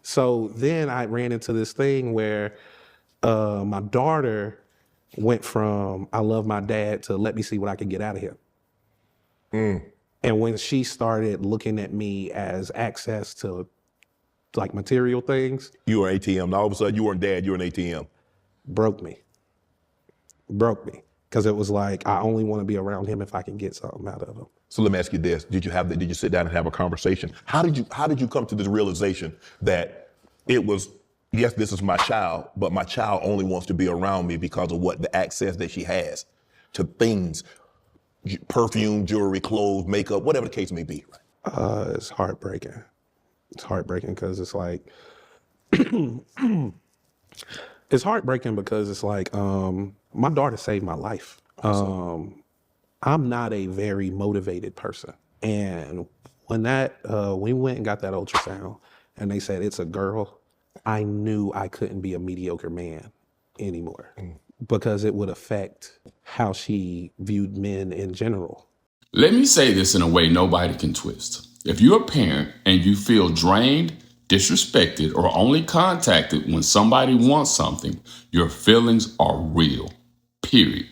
So then I ran into this thing where my daughter went from I love my dad to let me see what I can get out of him. And when she started looking at me as access to like material things, You were an ATM. Now all of a sudden you weren't dad, you were an ATM. broke me. Because it was like, I only want to be around him if I can get something out of him. So let me ask you this. Did you sit down and have a conversation? How did you come to this realization that it was, yes, this is my child, but my child only wants to be around me because of what the access that she has to things, perfume, jewelry, clothes, makeup, whatever the case may be. It's heartbreaking. It's heartbreaking because it's like, my daughter saved my life. I'm not a very motivated person. And when we went and got that ultrasound and they said it's a girl, I knew I couldn't be a mediocre man anymore because it would affect how she viewed men in general. Let me say this in a way nobody can twist. If you're a parent and you feel drained, disrespected, or only contacted when somebody wants something, your feelings are real, period.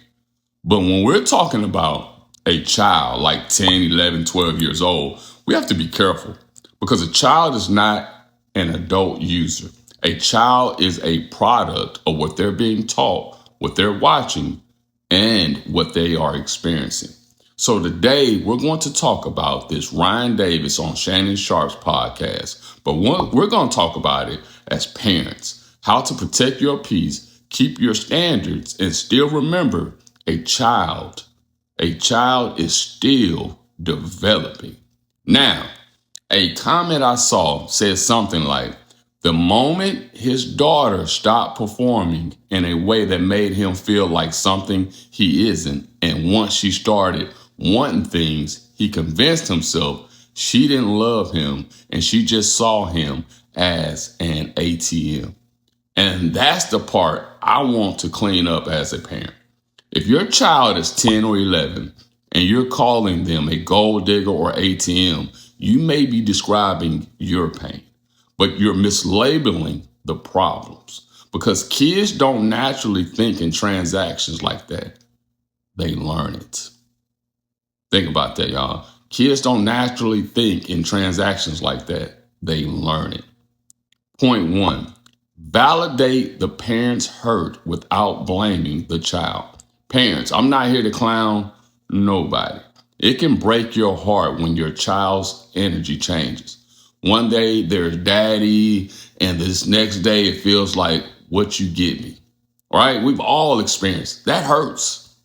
But when we're talking about a child like 10, 11, 12 years old, we have to be careful because a child is not an adult user. A child is a product of what they're being taught, what they're watching, and what they are experiencing. So today we're going to talk about this Ryan Davis on Shannon Sharp's podcast, but we're going to talk about it as parents, how to protect your peace, keep your standards, and still remember a child is still developing. Now, a comment I saw said something like, the moment his daughter stopped performing in a way that made him feel like something he isn't, and once she started wanting things, he convinced himself she didn't love him and she just saw him as an ATM. And that's the part I want to clean up as a parent. If your child is 10 or 11 and you're calling them a gold digger or ATM, you may be describing your pain, but you're mislabeling the problems because kids don't naturally think in transactions like that. They learn it. Think about that, y'all. Kids don't naturally think in transactions like that. They learn it. Point one, validate the parent's hurt without blaming the child. Parents, I'm not here to clown nobody. It can break your heart when your child's energy changes. One day there's daddy, and this next day it feels like what you get me. Right? We've all experienced that. Hurts.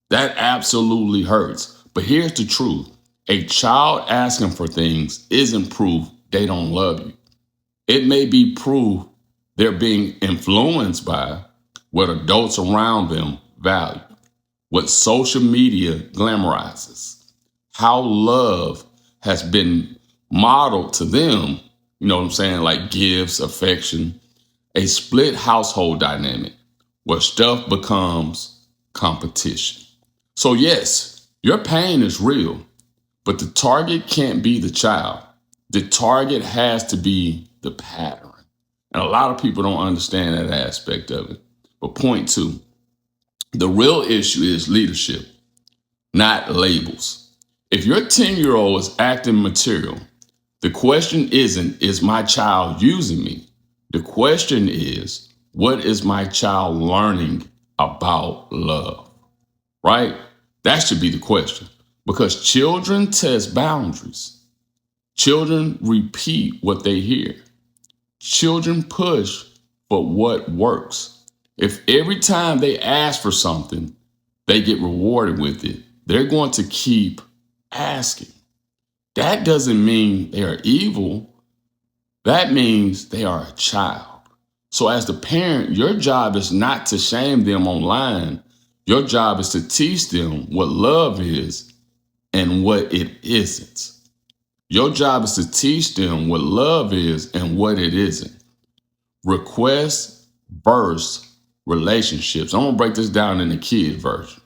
That absolutely hurts. But here's the truth. A child asking for things isn't proof they don't love you. It may be proof they're being influenced by what adults around them value, what social media glamorizes, how love has been modeled to them, you know what I'm saying, like gifts, affection, a split household dynamic where stuff becomes competition. So yes, your pain is real, but the target can't be the child. The target has to be the pattern. And a lot of people don't understand that aspect of it. But point two, the real issue is leadership, not labels. If your 10-year-old is acting material, the question isn't, is my child using me? The question is, what is my child learning about love? Right? That should be the question. Because children test boundaries. Children repeat what they hear. Children push for what works. If every time they ask for something, they get rewarded with it, they're going to keep asking. That doesn't mean they are evil. That means they are a child. So as the parent, your job is not to shame them online. Your job is to teach them what love is and what it isn't. Your job is to teach them what love is and what it isn't. Requests, bursts, relationships. I'm going to break this down in the kid version.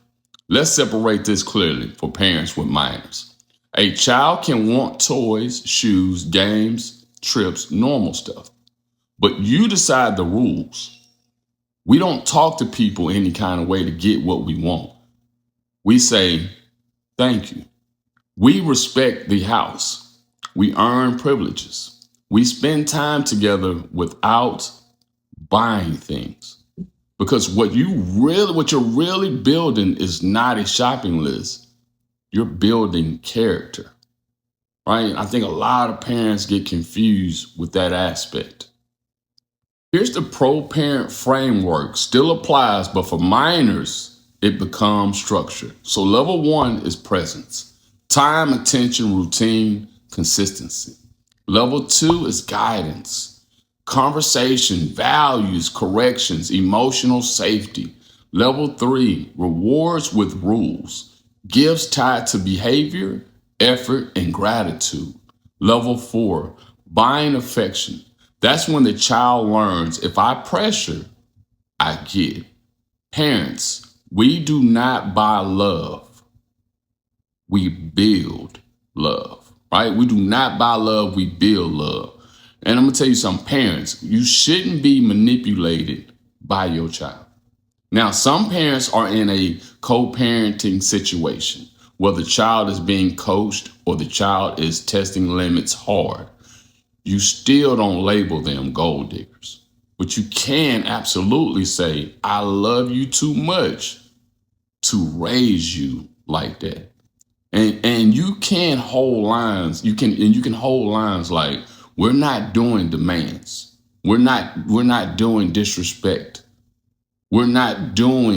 Let's separate this clearly for parents with minors. A child can want toys, shoes, games, trips, normal stuff. but you decide the rules. We don't talk to people any kind of way to get what we want. We say, thank you. We respect the house. We earn privileges. We spend time together without buying things. Because what you're really building is not a shopping list. You're building character, right? I think a lot of parents get confused with that aspect. Here's the pro-parent framework, still applies, but for minors, it becomes structure. So level 1 is presence, time, attention, routine, consistency. Level 2 is guidance, conversation, values, corrections, emotional safety. Level 3, rewards with rules, gifts tied to behavior, effort, and gratitude. Level 4, buying affection. That's when the child learns, if I pressure, I get. Parents, we do not buy love. We build love, right? We do not buy love, we build love. And I'm gonna tell you something, parents, you shouldn't be manipulated by your child. Now, some parents are in a co-parenting situation where the child is being coached or the child is testing limits hard. You still don't label them gold diggers, but you can absolutely say, I love you too much to raise you like that. And you can hold lines. You can hold lines like, we're not doing demands. We're not doing disrespect. We don't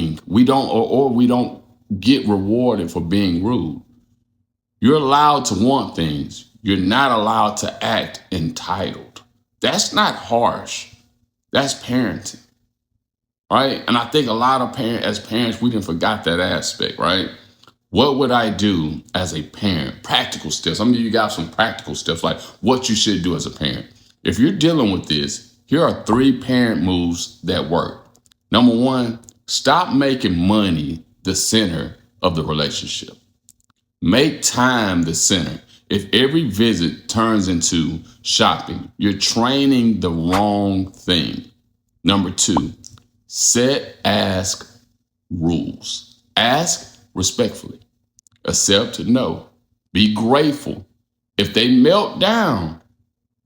get rewarded for being rude. You're allowed to want things. You're not allowed to act entitled. That's not harsh. That's parenting, right? And I think a lot of parents, we didn't forgot that aspect, right? What would I do as a parent? Practical steps. I'm gonna give you guys some practical steps, like what you should do as a parent. If you're dealing with this, here are 3 parent moves that work. Number 1, stop making money the center of the relationship. Make time the center. If every visit turns into shopping, you're training the wrong thing. Number 2, set ask rules. Ask respectfully. Accept no. Be grateful. If they melt down,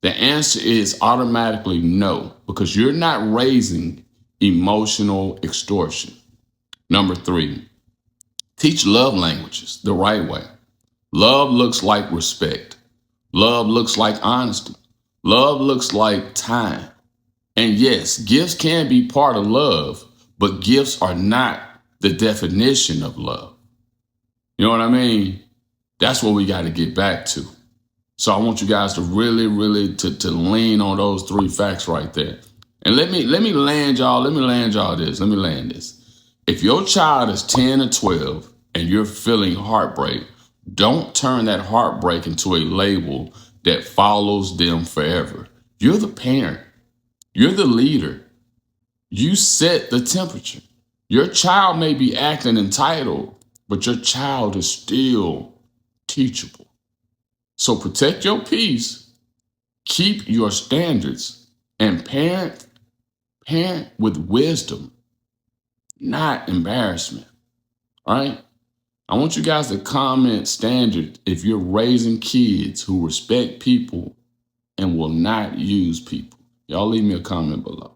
the answer is automatically no, because you're not raising emotional extortion. Number 3, teach love languages the right way. Love looks like respect. Love looks like honesty. Love looks like time. And yes, gifts can be part of love, but gifts are not the definition of love. You know what I mean? That's what we got to get back to. So I want you guys to really to lean on those 3 facts right there. And let me land y'all this. If your child is 10 or 12 and you're feeling heartbreak, don't turn that heartbreak into a label that follows them forever. You're the parent. You're the leader. You set the temperature. Your child may be acting entitled, but your child is still teachable. So protect your peace, keep your standards, and parent with wisdom, not embarrassment. All right? I want you guys to comment standard if you're raising kids who respect people and will not use people. Y'all leave me a comment below.